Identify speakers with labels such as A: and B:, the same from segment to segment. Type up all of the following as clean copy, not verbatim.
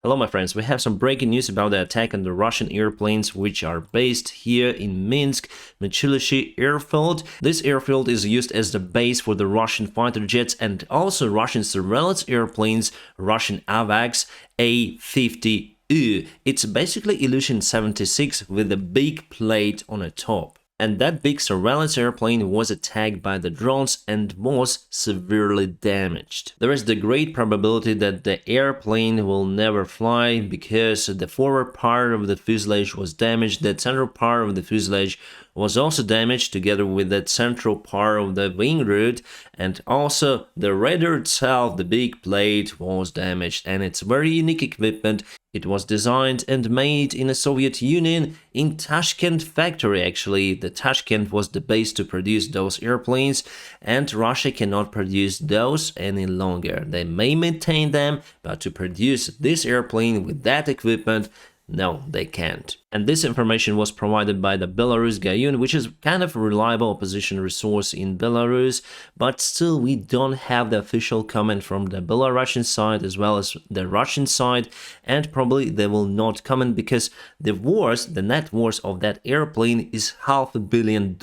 A: Hello my friends, we have some breaking news about the attack on the Russian airplanes which are based here in Minsk, Mychilishi airfield. This airfield is used as the base for the Russian fighter jets and also Russian surveillance airplanes, Russian AVAX A-50U. It's basically Ilyushin 76 with a big plate on the top. And that big surveillance airplane was attacked by the drones and was severely damaged. There is the great probability that the airplane will never fly because the forward part of the fuselage was damaged, the central part of the fuselage was also damaged together with the central part of the wing root, and also the radar itself, the big plate, was damaged. And it's very unique equipment. It was designed and made in the Soviet Union in Tashkent factory. Actually, the Tashkent was the base to produce those airplanes, and Russia cannot produce those any longer. They may maintain them, but to produce this airplane with that equipment, no, they can't. And this information was provided by the Belarus Gayun, which is kind of a reliable opposition resource in Belarus, but still we don't have the official comment from the Belarusian side as well as the Russian side, and probably they will not comment because the net worth of that airplane is $500 million.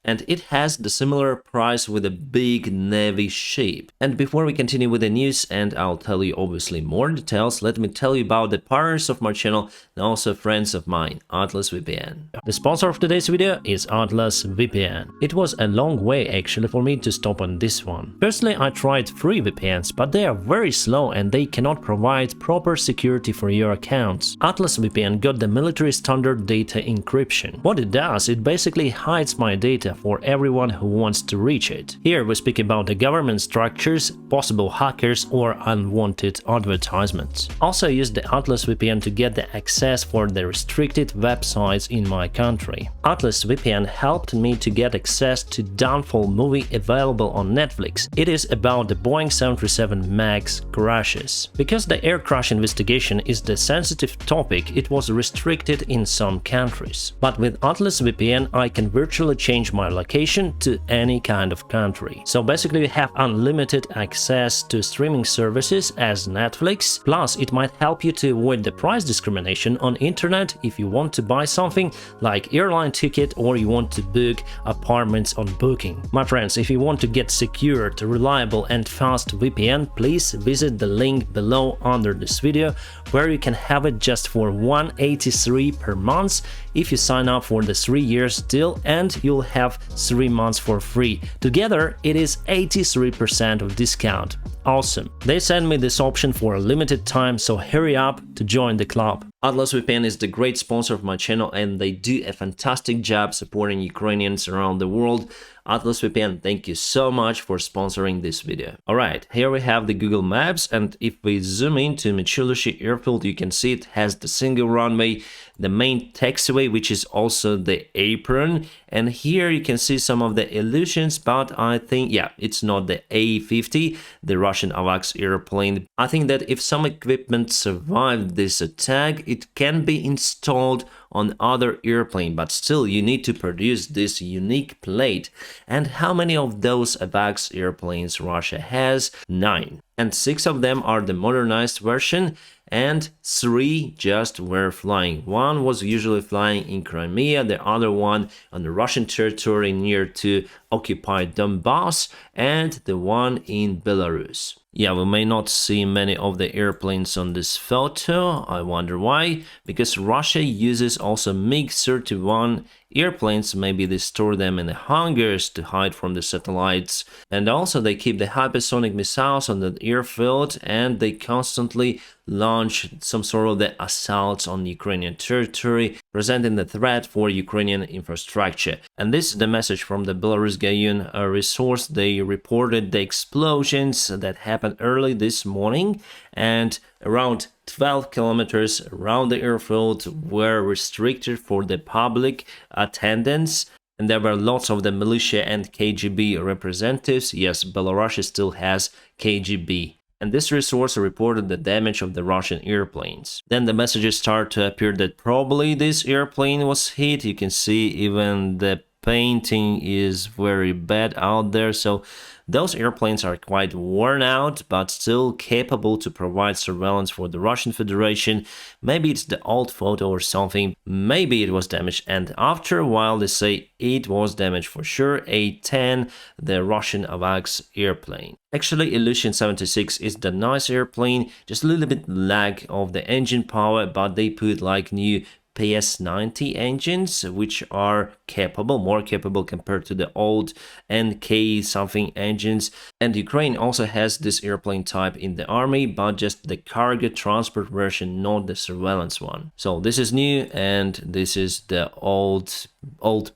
A: And it has the similar price with a big navy ship. And before we continue with the news, and I'll tell you obviously more details, let me tell you about the partners of my channel and also friends of mine, Atlas VPN. The sponsor of today's video is Atlas VPN. It was a long way actually for me to stop on this one. Personally, I tried free VPNs, but they are very slow and they cannot provide proper security for your accounts. Atlas VPN got the military standard data encryption. What it does, it basically hides my data for everyone who wants to reach it. Here we speak about the government structures, possible hackers or unwanted advertisements. Also use the Atlas VPN to get the access for the restricted websites in my country. Atlas VPN helped me to get access to Downfall movie available on Netflix. It is about the Boeing 737 MAX crashes. Because the air crash investigation is the sensitive topic, it was restricted in some countries. But with Atlas VPN I can virtually change my location to any kind of country. So basically you have unlimited access to streaming services as Netflix, plus it might help you to avoid the price discrimination on internet if you want to buy something like airline ticket or you want to book apartments on Booking. My friends, if you want to get secured, reliable and fast VPN, please visit the link below under this video where you can have it just for $183 per month if you sign up for the 3 years deal, and you'll have 3 months for free. Together it is 83% of discount. Awesome. They sent me this option for a limited time, so hurry up to join the club. Atlas VPN is the great sponsor of my channel and they do a fantastic job supporting Ukrainians around the world. Atlas VPN, thank you so much for sponsoring this video. Alright, here we have the Google Maps, and if we zoom into Mychilishi airfield, you can see it has the single runway, the main taxiway, which is also the apron, and here you can see some of the illusions, but I think, yeah, it's not the A-50, the Russian AVAX airplane. I think that if some equipment survived this attack, it can be installed on other airplane, but still you need to produce this unique plate. And how many of those AVAX airplanes Russia has? 9. And 6 of them are the modernized version, and 3 just were flying. One was usually flying in Crimea, the other one on the Russian territory near to occupied Donbass, and the one in Belarus. Yeah, we may not see many of the airplanes on this photo. I wonder why. Because Russia uses also MiG-31 airplanes. Maybe they store them in the hangars to hide from the satellites. And also they keep the hypersonic missiles on the airfield, and they constantly launch some sort of the assaults on Ukrainian territory, presenting the threat for Ukrainian infrastructure. And this is the message from the Belarus Gayun resource. They reported the explosions that happened early this morning, and around 12 kilometers around the airfield were restricted for the public attendance. And there were lots of the militia and KGB representatives. Yes, Belarus still has KGB. And this resource reported the damage of the Russian airplanes. Then the messages start to appear that probably this airplane was hit. You can see even the painting is very bad out there, so those airplanes are quite worn out, but still capable to provide surveillance for the Russian Federation. Maybe it's the old photo or something, maybe it was damaged, and after a while they say it was damaged for sure. A-10, the Russian AVAX airplane. Actually, Illusion 76 is the nice airplane, just a little bit lag of the engine power, but they put like new PS90 engines, which are capable, more capable compared to the old NK something engines. And Ukraine also has this airplane type in the army, but just the cargo transport version, not the surveillance one. So this is new, and this is the old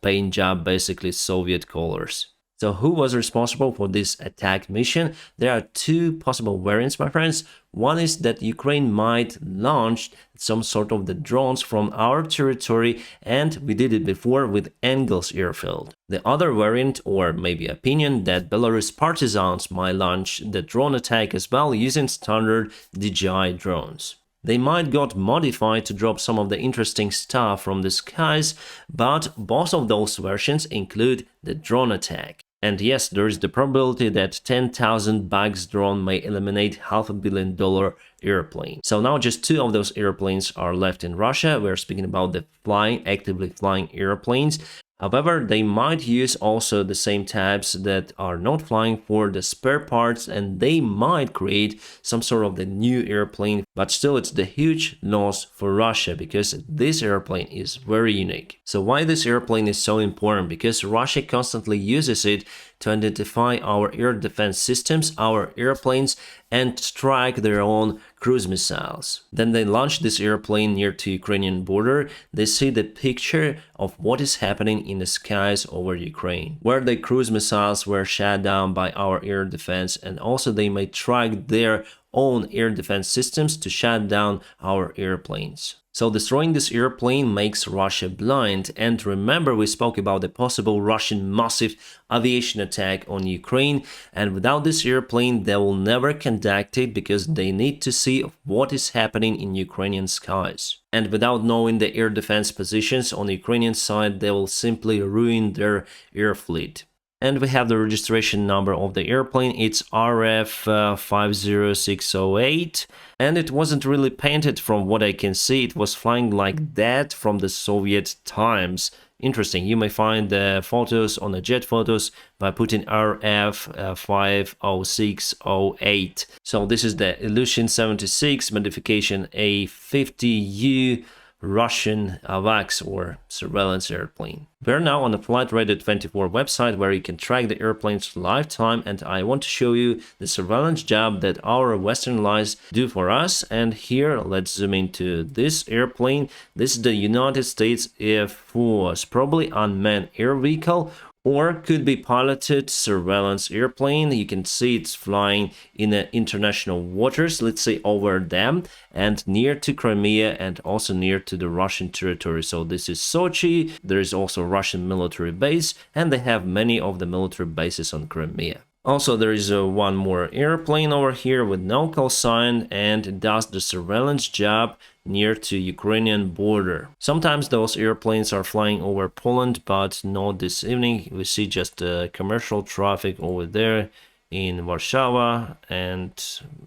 A: paint job, basically Soviet colors. So who was responsible for this attack mission? There are two possible variants, my friends. One is that Ukraine might launch some sort of the drones from our territory, and we did it before with Engels airfield. The other variant, or maybe opinion, that Belarus partisans might launch the drone attack as well using standard DJI drones. They might got modified to drop some of the interesting stuff from the skies, but both of those versions include the drone attack. And yes, there is the probability that 10,000 bags drone may eliminate $500 million airplane. So now just two of those airplanes are left in Russia. We're speaking about the actively flying airplanes. However, they might use also the same types that are not flying for the spare parts, and they might create some sort of the new airplane, but still it's the huge loss for Russia because this airplane is very unique. So why this airplane is so important? Because Russia constantly uses it to identify our air defense systems, our airplanes, and strike their own cruise missiles. Then they launch this airplane near to Ukrainian border. They see the picture of what is happening in the skies over Ukraine, where the cruise missiles were shot down by our air defense, and also they may track their own air defense systems to shut down our airplanes. So destroying this airplane makes Russia blind, and remember we spoke about the possible Russian massive aviation attack on Ukraine, and without this airplane they will never conduct it because they need to see what is happening in Ukrainian skies. And without knowing the air defense positions on the Ukrainian side, they will simply ruin their air fleet. And we have the registration number of the airplane, it's RF50608, and it wasn't really painted from what I can see, it was flying like that from the Soviet times. Interesting, you may find the photos on the jet photos by putting RF50608. So this is the Illusion 76 modification A50U Russian AVAX or surveillance airplane. We're now on the Flight Radar 24 website where you can track the airplane's lifetime, and I want to show you the surveillance job that our Western allies do for us. And here let's zoom into this airplane. This is the United States Air Force, probably unmanned air vehicle, or could be piloted surveillance airplane. You can see it's flying in the international waters, let's say over them, and near to Crimea and also near to the Russian territory. So this is Sochi, there is also Russian military base, and they have many of the military bases on Crimea. Also, there is one more airplane over here with no call sign, and it does the surveillance job near to Ukrainian border. Sometimes those airplanes are flying over Poland, but not this evening. We see just commercial traffic over there in Warsaw and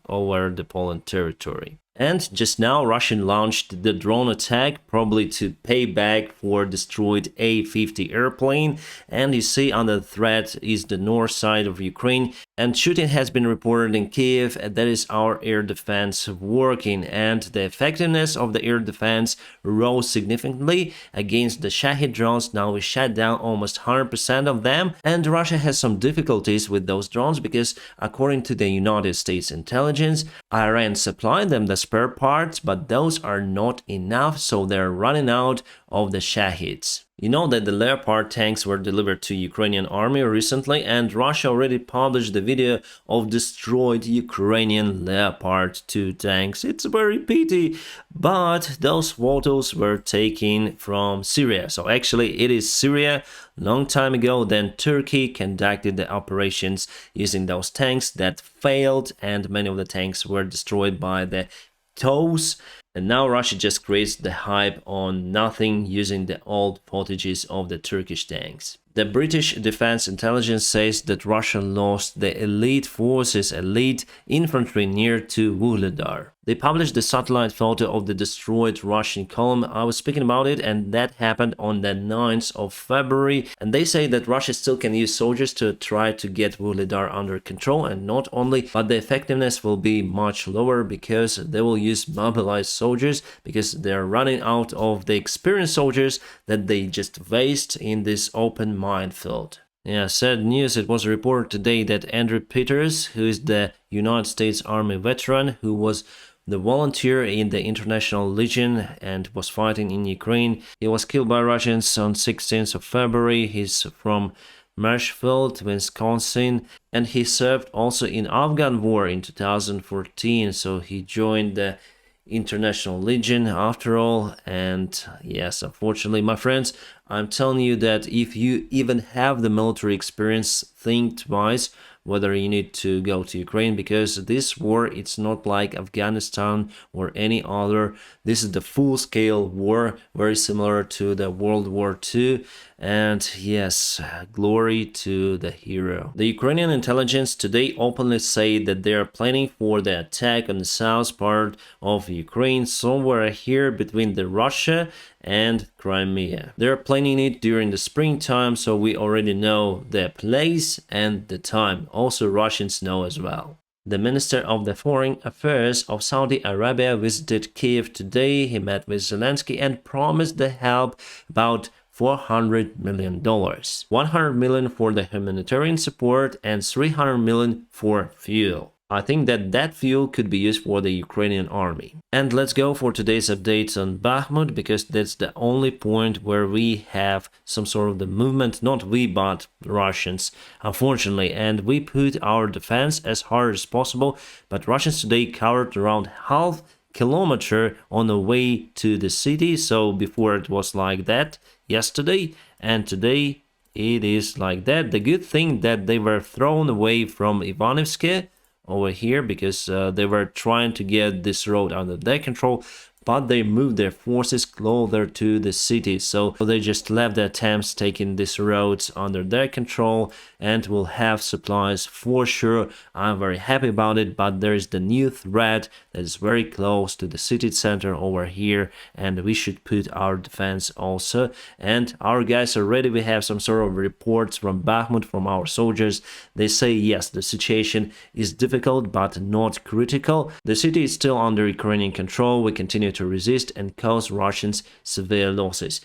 A: over the Poland territory. And just now Russia launched the drone attack, probably to pay back for destroyed A-50 airplane. And you see under threat is the north side of Ukraine, and shooting has been reported in Kiev. That is our air defense working, and the effectiveness of the air defense rose significantly against the Shahid drones. Now we shut down almost 100% of them, and Russia has some difficulties with those drones because according to the United States intelligence, Iran supplied them the spare parts, but those are not enough, so they're running out of the Shahids. You know that the Leopard tanks were delivered to Ukrainian army recently, and Russia already published the video of destroyed Ukrainian Leopard 2 tanks. It's very pity, but those photos were taken from Syria. So actually it is Syria. Long time ago, then Turkey conducted the operations using those tanks that failed, and many of the tanks were destroyed by the tows. And now Russia just creates the hype on nothing using the old footages of the Turkish tanks. The British Defense Intelligence says that Russia lost the elite forces, elite infantry near to Wuhledar. They published the satellite photo of the destroyed Russian column. I was speaking about it, and that happened on the 9th of February. And they say that Russia still can use soldiers to try to get Wuhledar under control, and not only, but the effectiveness will be much lower because they will use mobilized soldiers, because they're running out of the experienced soldiers that they just waste in this open minefield. Yeah, sad news. It was reported today that Andrew Peters, who is the United States Army veteran, who was the volunteer in the International Legion and was fighting in Ukraine, he was killed by Russians on 16th of February. He's from Marshfield, Wisconsin, and he served also in Afghan War in 2014, so he joined the International Legion after all. And yes, unfortunately, my friends, I'm telling you that if you even have the military experience, think twice whether you need to go to Ukraine, because this war, it's not like Afghanistan or any other. This is the full-scale war, very similar to the World War II. And yes, glory to the hero. The Ukrainian intelligence today openly say that they are planning for the attack on the south part of Ukraine, somewhere here between the Russia and Crimea. They're planning it during the springtime, so we already know the place and the time. Also, Russians know as well. The Minister of the Foreign Affairs of Saudi Arabia visited Kiev today. He met with Zelensky and promised the help about $400 million. $100 million for the humanitarian support and $300 million for fuel. I think that fuel could be used for the Ukrainian army. And let's go for today's updates on Bakhmut, because that's the only point where we have some sort of the movement, not we but Russians, unfortunately. And we put our defense as hard as possible, but Russians today covered around half kilometer on the way to the city. So before it was like that yesterday, and today it is like that. The good thing that they were thrown away from Ivanivsky over here, because they were trying to get this road under their control, but they moved their forces closer to the city, so they just left the attempts taking this road under their control, and will have supplies for sure. I'm very happy about it, but there is the new threat that is very close to the city center over here, and we should put our defense also. And our guys are ready. We have some sort of reports from Bakhmut, from our soldiers. They say yes, the situation is difficult but not critical. The city is still under Ukrainian control. We continue to resist and cause Russians severe losses.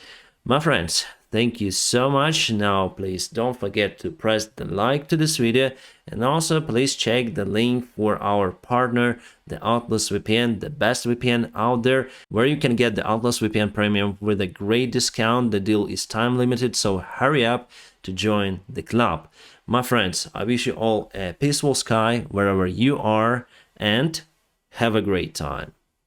A: My friends, thank you so much. Now please don't forget to press the like to this video, and also please check the link for our partner, the Atlas VPN, the best VPN out there, where you can get the Atlas VPN Premium with a great discount. The deal is time limited, so hurry up to join the club. My friends, I wish you all a peaceful sky wherever you are, and have a great time.